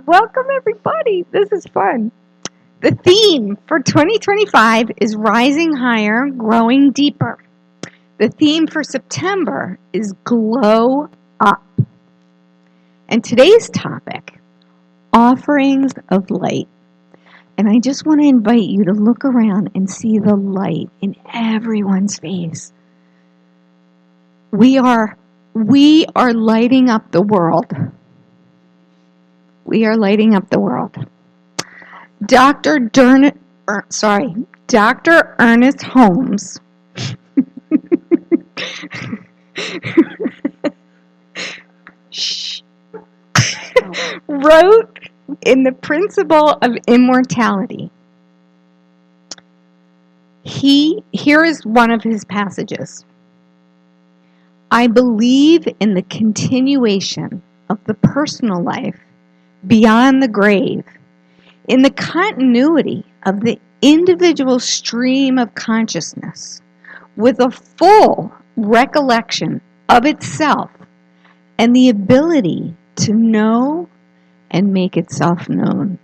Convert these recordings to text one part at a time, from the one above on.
Welcome, everybody. This is fun. The theme for 2025 is Rising Higher, Growing Deeper. The theme for September is Glow Up. And today's topic, Offerings of Light. And I just want to invite you to look around and see the light in everyone's face. We are lighting up the world. We are lighting up the world. Dr. Ernest Holmes wrote in The Principle of Immortality. Here is one of his passages. I believe in the continuation of the personal life beyond the grave, in the continuity of the individual stream of consciousness with a full recollection of itself and the ability to know and make itself known.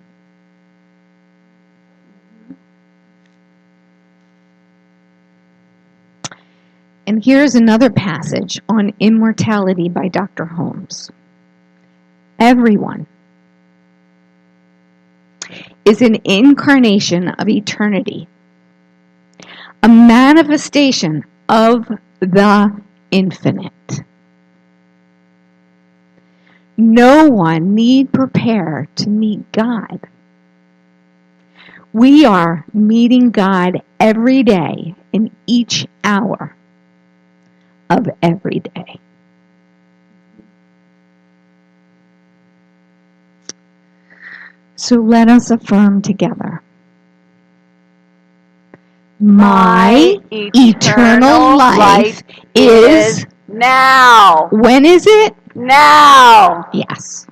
And here's another passage on immortality by Dr. Holmes. Everyone is an incarnation of eternity, a manifestation of the infinite. No one need prepare to meet God. We are meeting God every day in each hour of every day. So let us affirm together. My eternal life is now. When is it? Now. Yes.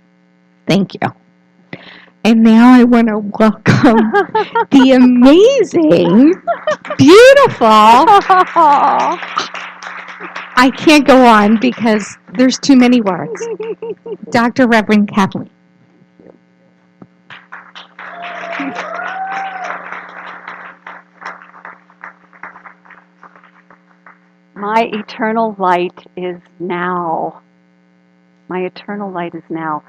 Thank you. And now I want to welcome the amazing, beautiful. I can't go on because there's too many words. Dr. Reverend Kathleen. My eternal light is now. My eternal light is now.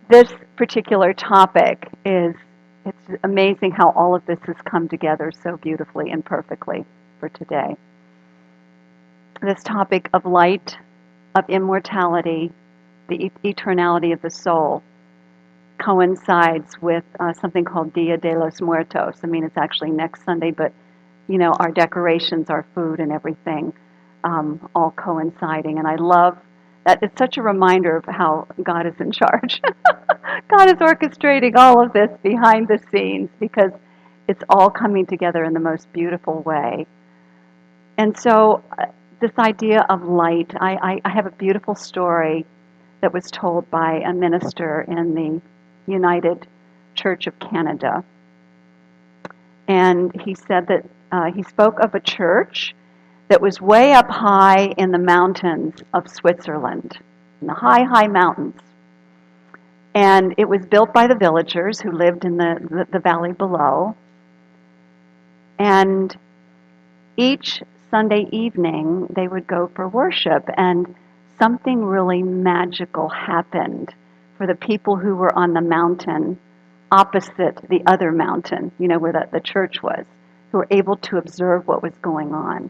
This particular topic it's amazing how all of this has come together so beautifully and perfectly for today. This topic of light, of immortality, the eternality of the soul, coincides with something called Dia de los Muertos. I mean, it's actually next Sunday, but our decorations, our food, and everything, all coinciding. And I love that it's such a reminder of how God is in charge. God is orchestrating all of this behind the scenes because it's all coming together in the most beautiful way. And so this idea of light, I have a beautiful story that was told by a minister in the United Church of Canada. And he said that he spoke of a church that was way up high in the mountains of Switzerland, in the high, high mountains. And it was built by the villagers who lived in the valley below. And each Sunday evening, they would go for worship, and something really magical happened for the people who were on the mountain opposite the other mountain, where the church was, who were able to observe what was going on.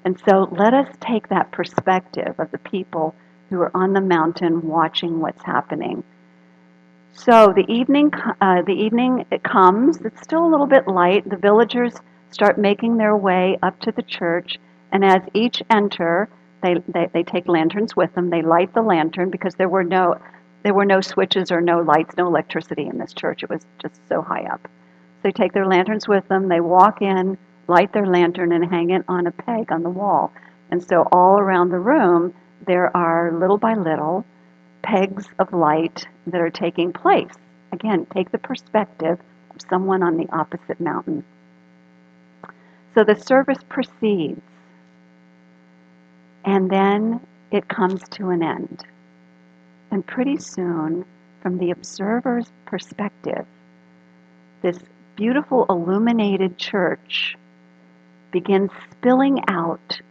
And so let us take that perspective of the people who are on the mountain watching what's happening. So the evening it comes. It's still a little bit light. The villagers start making their way up to the church, and as each enter, they take lanterns with them. They light the lantern because there were no switches or no lights, no electricity in this church. It was just so high up. So they take their lanterns with them. They walk in, light their lantern, and hang it on a peg on the wall. And so all around the room, there are little by little pegs of light that are taking place. Again, take the perspective of someone on the opposite mountain. So the service proceeds, and then it comes to an end. And pretty soon, from the observer's perspective, this beautiful illuminated church begins spilling out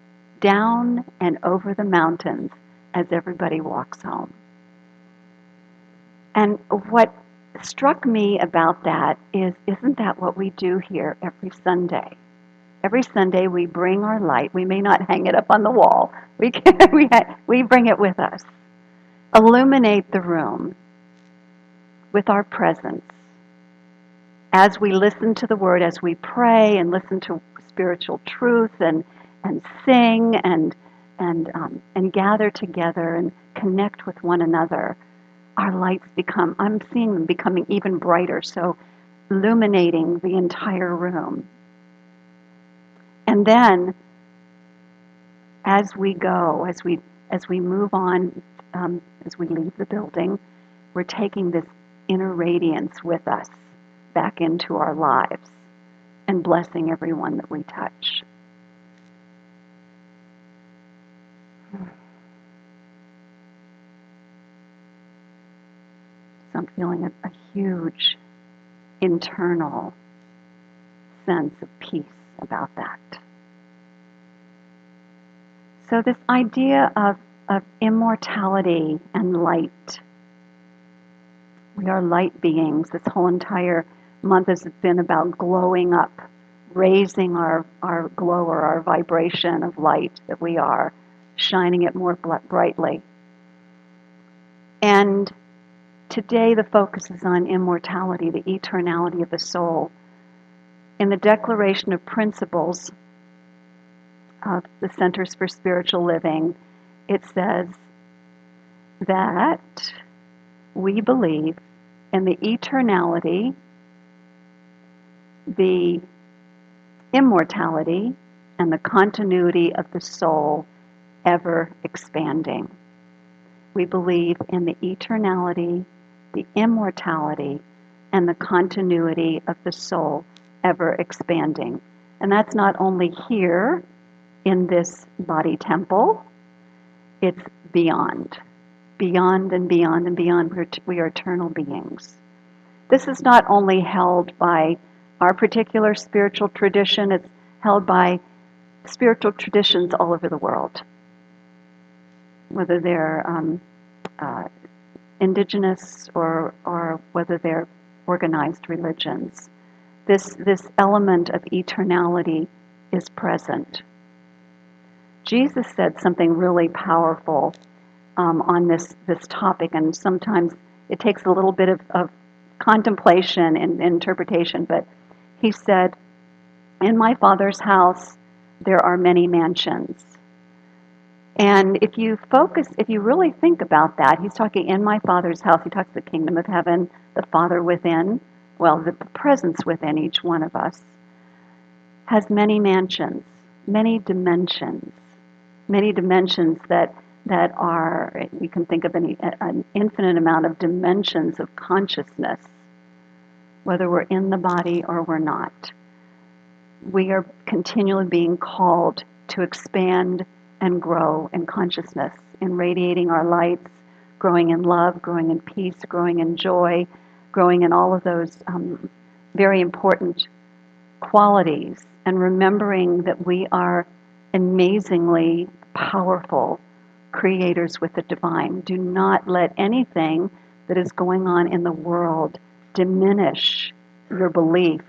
down and over the mountains as everybody walks home. And what struck me about that is, isn't that what we do here every Sunday? Every Sunday we bring our light. We may not hang it up on the wall. We bring it with us. Illuminate the room with our presence as we listen to the Word, as we pray and listen to spiritual truth and sing and gather together and connect with one another. Our lights become, I'm seeing them becoming even brighter, so illuminating the entire room. And then, as we go, as we move on, as we leave the building, we're taking this inner radiance with us back into our lives and blessing everyone that we touch. So I'm feeling a huge internal sense of peace about that. So this idea of immortality and light. We are light beings. This whole entire month has been about glowing up, raising our glow or our vibration of light that we are, shining it more brightly. And today the focus is on immortality, the eternality of the soul. In the Declaration of Principles of the Centers for Spiritual Living, it says that we believe in the eternality, the immortality, and the continuity of the soul ever expanding. We believe in the eternality, the immortality, and the continuity of the soul ever expanding. And that's not only here in this body temple, it's beyond. Beyond and beyond and beyond. We are eternal beings. This is not only held by our particular spiritual tradition, it's held by spiritual traditions all over the world, whether they're indigenous or whether they're organized religions. This element of eternality is present. Jesus said something really powerful on this topic, and sometimes it takes a little bit of contemplation and interpretation, but he said, "In my Father's house there are many mansions." And if you really think about that, he's talking in my Father's house. He talks the kingdom of heaven, the Father within, well, the presence within each one of us has many mansions, many dimensions that are, you can think of an infinite amount of dimensions of consciousness, whether we're in the body or we're not. We are continually being called to expand and grow in consciousness, in radiating our lights, growing in love, growing in peace, growing in joy, growing in all of those very important qualities, and remembering that we are amazingly powerful creators with the divine. Do not let anything that is going on in the world diminish your belief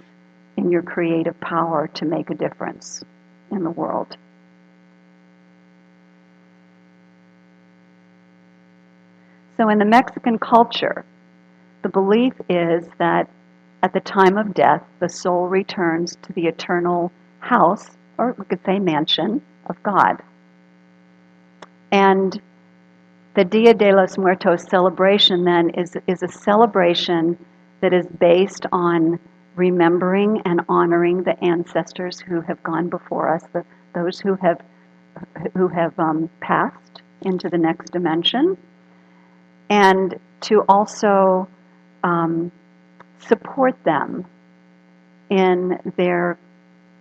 in your creative power to make a difference in the world. So in the Mexican culture, the belief is that at the time of death, the soul returns to the eternal house, or we could say mansion, of God. And the Dia de los Muertos celebration then is a celebration that is based on remembering and honoring the ancestors who have gone before us, those who have passed into the next dimension, and to also support them in their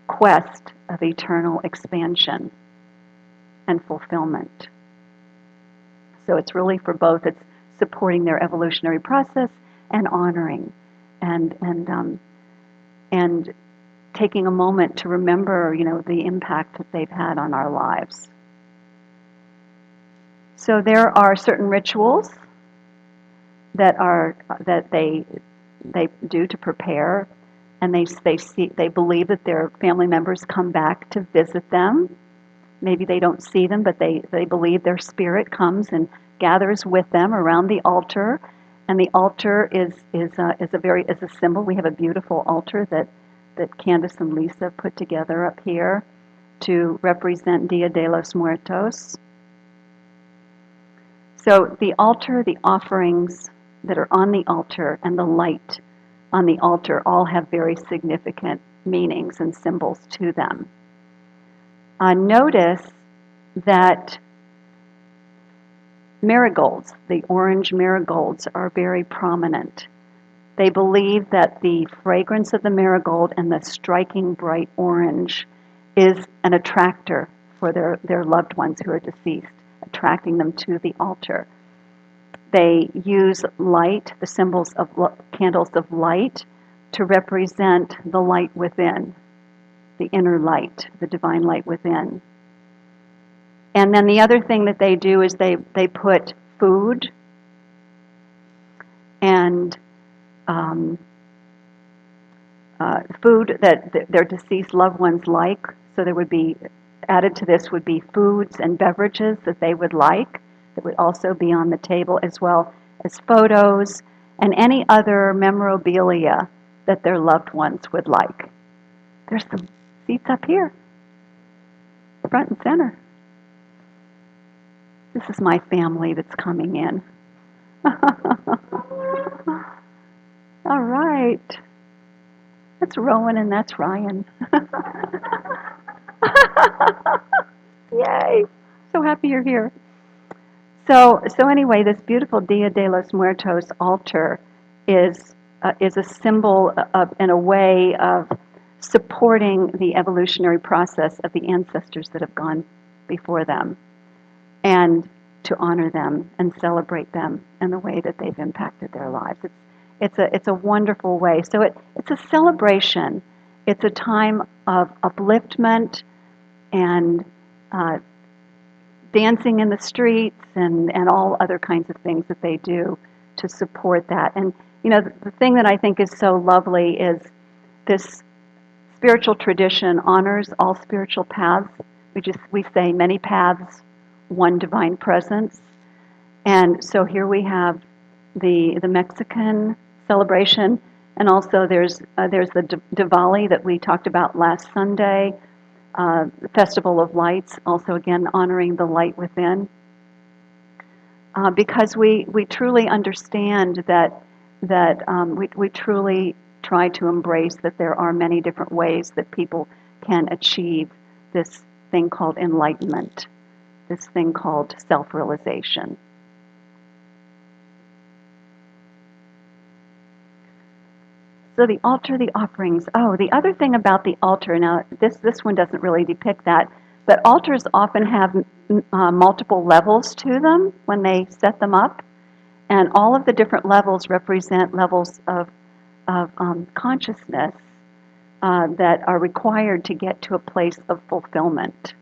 quest of eternal expansion and fulfillment. So it's really for both. It's supporting their evolutionary process and honoring and and taking a moment to remember, the impact that they've had on our lives. So there are certain rituals that they do to prepare, and they believe that their family members come back to visit them. Maybe they don't see them, but they believe their spirit comes and gathers with them around the altar. And the altar is a symbol. We have a beautiful altar that Candace and Lisa put together up here to represent Dia de los Muertos. So the altar, the offerings that are on the altar, and the light on the altar all have very significant meanings and symbols to them. Notice that marigolds, the orange marigolds, are very prominent. They believe that the fragrance of the marigold and the striking bright orange is an attractor for their loved ones who are deceased, attracting them to the altar. They use light, the symbols of candles of light, to represent the light within, the inner light, the divine light within. And then the other thing that they do is they put food and food that their deceased loved ones like. So there would be, added to this would be foods and beverages that they would like, that would also be on the table, as well as photos and any other memorabilia that their loved ones would like. There's some seats up here, front and center. This is my family that's coming in. All right. That's Rowan and that's Ryan. Yay. So happy you're here. So anyway, this beautiful Dia de los Muertos altar is a symbol of, in a way, of supporting the evolutionary process of the ancestors that have gone before them, and to honor them and celebrate them in the way that they've impacted their lives. It's a wonderful way. So it's a celebration. It's a time of upliftment and dancing in the streets and all other kinds of things that they do to support that. And the thing that I think is so lovely is this spiritual tradition honors all spiritual paths. We say many paths, one divine presence. And so here we have the Mexican celebration, and also there's the Diwali that we talked about last Sunday, the Festival of Lights, also again honoring the light within, because we truly understand that we truly try to embrace that there are many different ways that people can achieve this thing called enlightenment, this thing called self-realization. So the altar, the offerings. Oh, the other thing about the altar, now this one doesn't really depict that, but altars often have multiple levels to them when they set them up, and all of the different levels represent levels of consciousness that are required to get to a place of fulfillment.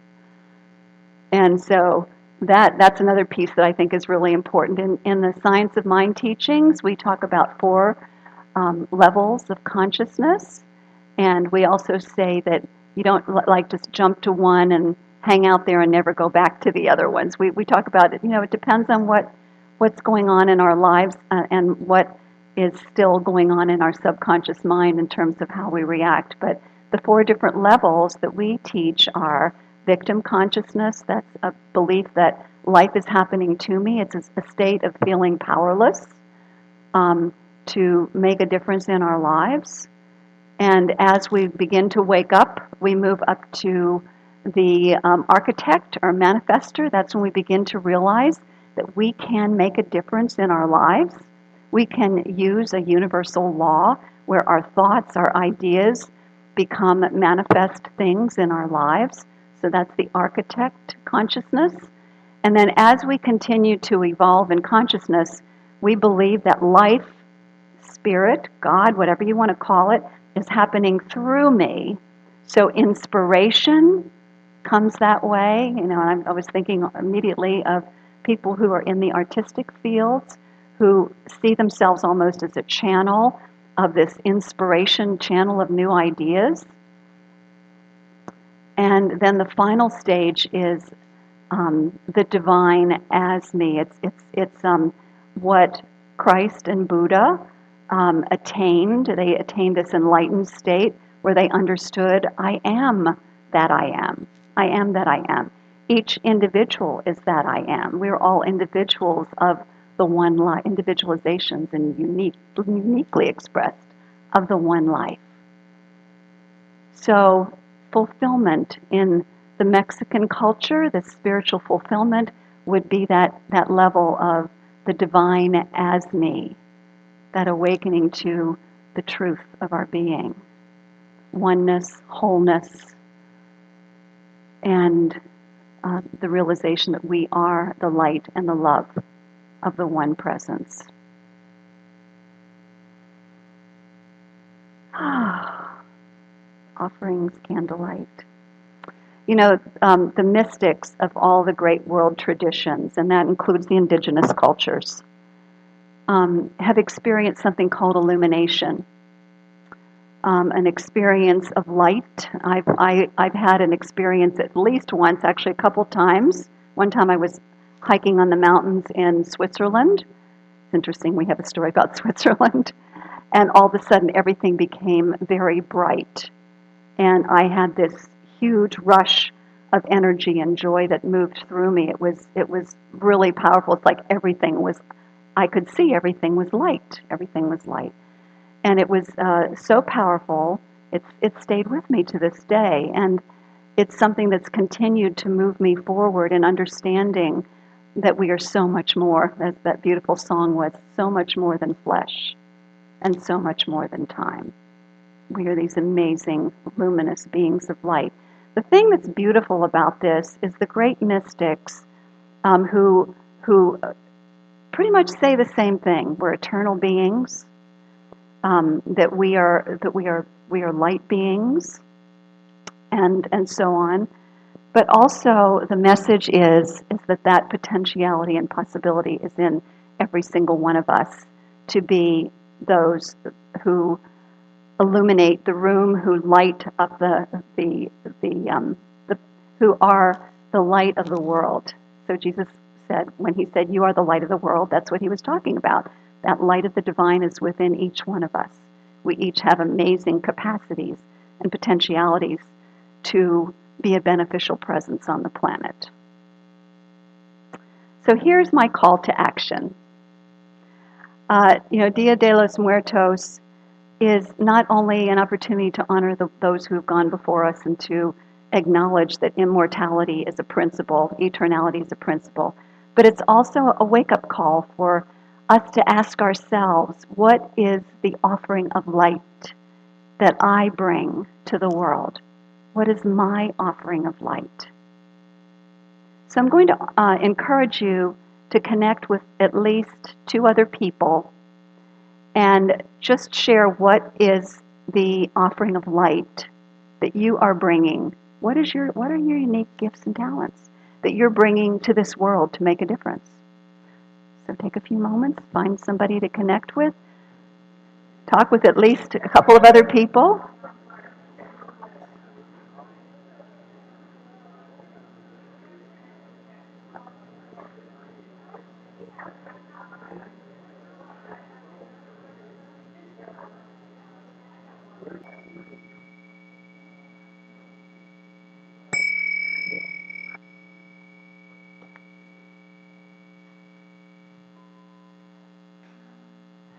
And so that's another piece that I think is really important. In the Science of Mind teachings, we talk about 4 levels of consciousness, and we also say that you don't like just jump to one and hang out there and never go back to the other ones. We talk about it. It depends on what's going on in our lives and what is still going on in our subconscious mind in terms of how we react. But the 4 different levels that we teach are victim consciousness. That's a belief that life is happening to me. It's a state of feeling powerless to make a difference in our lives. And as we begin to wake up, we move up to the architect or manifester. That's when we begin to realize that we can make a difference in our lives. We can use a universal law where our thoughts, our ideas become manifest things in our lives. So that's the architect consciousness. And then as we continue to evolve in consciousness, We believe that life, spirit, God, whatever you want to call it, is happening through me. So inspiration comes that way. And I was thinking immediately of people who are in the artistic fields who see themselves almost as a channel of this inspiration, channel of new ideas. And then the final stage is the divine as me. It's what Christ and Buddha attained. They attained this enlightened state where they understood, I am that I am. I am that I am. Each individual is that I am. We're all individuals of the one life, individualizations and uniquely expressed of the one life. So fulfillment in the Mexican culture, the spiritual fulfillment would be that level of the divine as me, that awakening to the truth of our being, oneness, wholeness, and the realization that we are the light and the love of the one presence. Offerings, candlelight. The mystics of all the great world traditions, and that includes the indigenous cultures, have experienced something called illumination, an experience of light. I've had an experience at least once, actually a couple times. One time I was hiking on the mountains in Switzerland. It's interesting, we have a story about Switzerland. And all of a sudden everything became very bright. And I had this huge rush of energy and joy that moved through me. It was really powerful. It's like I could see everything was light. Everything was light. And it was so powerful, it stayed with me to this day. And it's something that's continued to move me forward in understanding that we are so much more, as that beautiful song was, so much more than flesh and so much more than time. We are these amazing, luminous beings of light. The thing that's beautiful about this is the great mystics who pretty much say the same thing. We're eternal beings. That we are light beings, and so on. But also the message is that potentiality and possibility is in every single one of us to be those who illuminate the room, who light up who are the light of the world. So Jesus said, when he said, "You are the light of the world," that's what he was talking about. That light of the divine is within each one of us. We each have amazing capacities and potentialities to be a beneficial presence on the planet. So here's my call to action. Dia de los Muertos is not only an opportunity to honor those who have gone before us and to acknowledge that immortality is a principle, eternality is a principle, but it's also a wake-up call for us to ask ourselves, what is the offering of light that I bring to the world? What is my offering of light? So I'm going to encourage you to connect with at least 2 other people and just share what is the offering of light that you are bringing. What are your unique gifts and talents that you're bringing to this world to make a difference? So take a few moments, find somebody to connect with, talk with at least a couple of other people.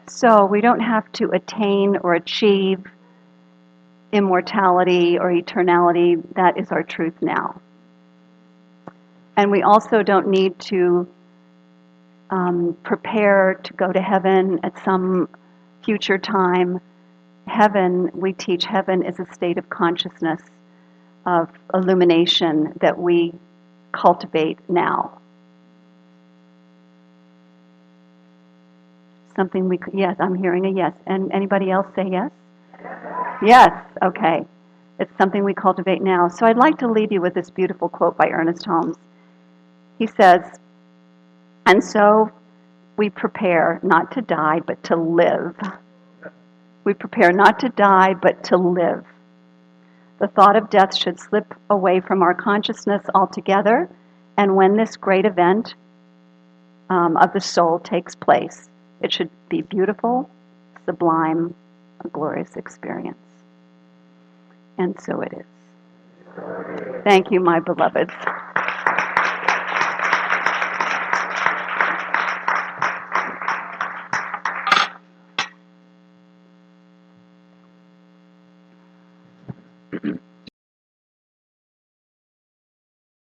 So we don't have to attain or achieve immortality or eternality. That is our truth now. And we also don't need to prepare to go to heaven at some future time. Heaven, we teach heaven is a state of consciousness, of illumination that we cultivate now. something we could, yes, I'm hearing a yes. And anybody else say yes? Yes, okay. It's something we cultivate now. So I'd like to leave you with this beautiful quote by Ernest Holmes. He says, "And so we prepare not to die, but to live. We prepare not to die, but to live. The thought of death should slip away from our consciousness altogether, and when this great event of the soul takes place, it should be beautiful, sublime, a glorious experience." And so it is. Thank you, my beloveds.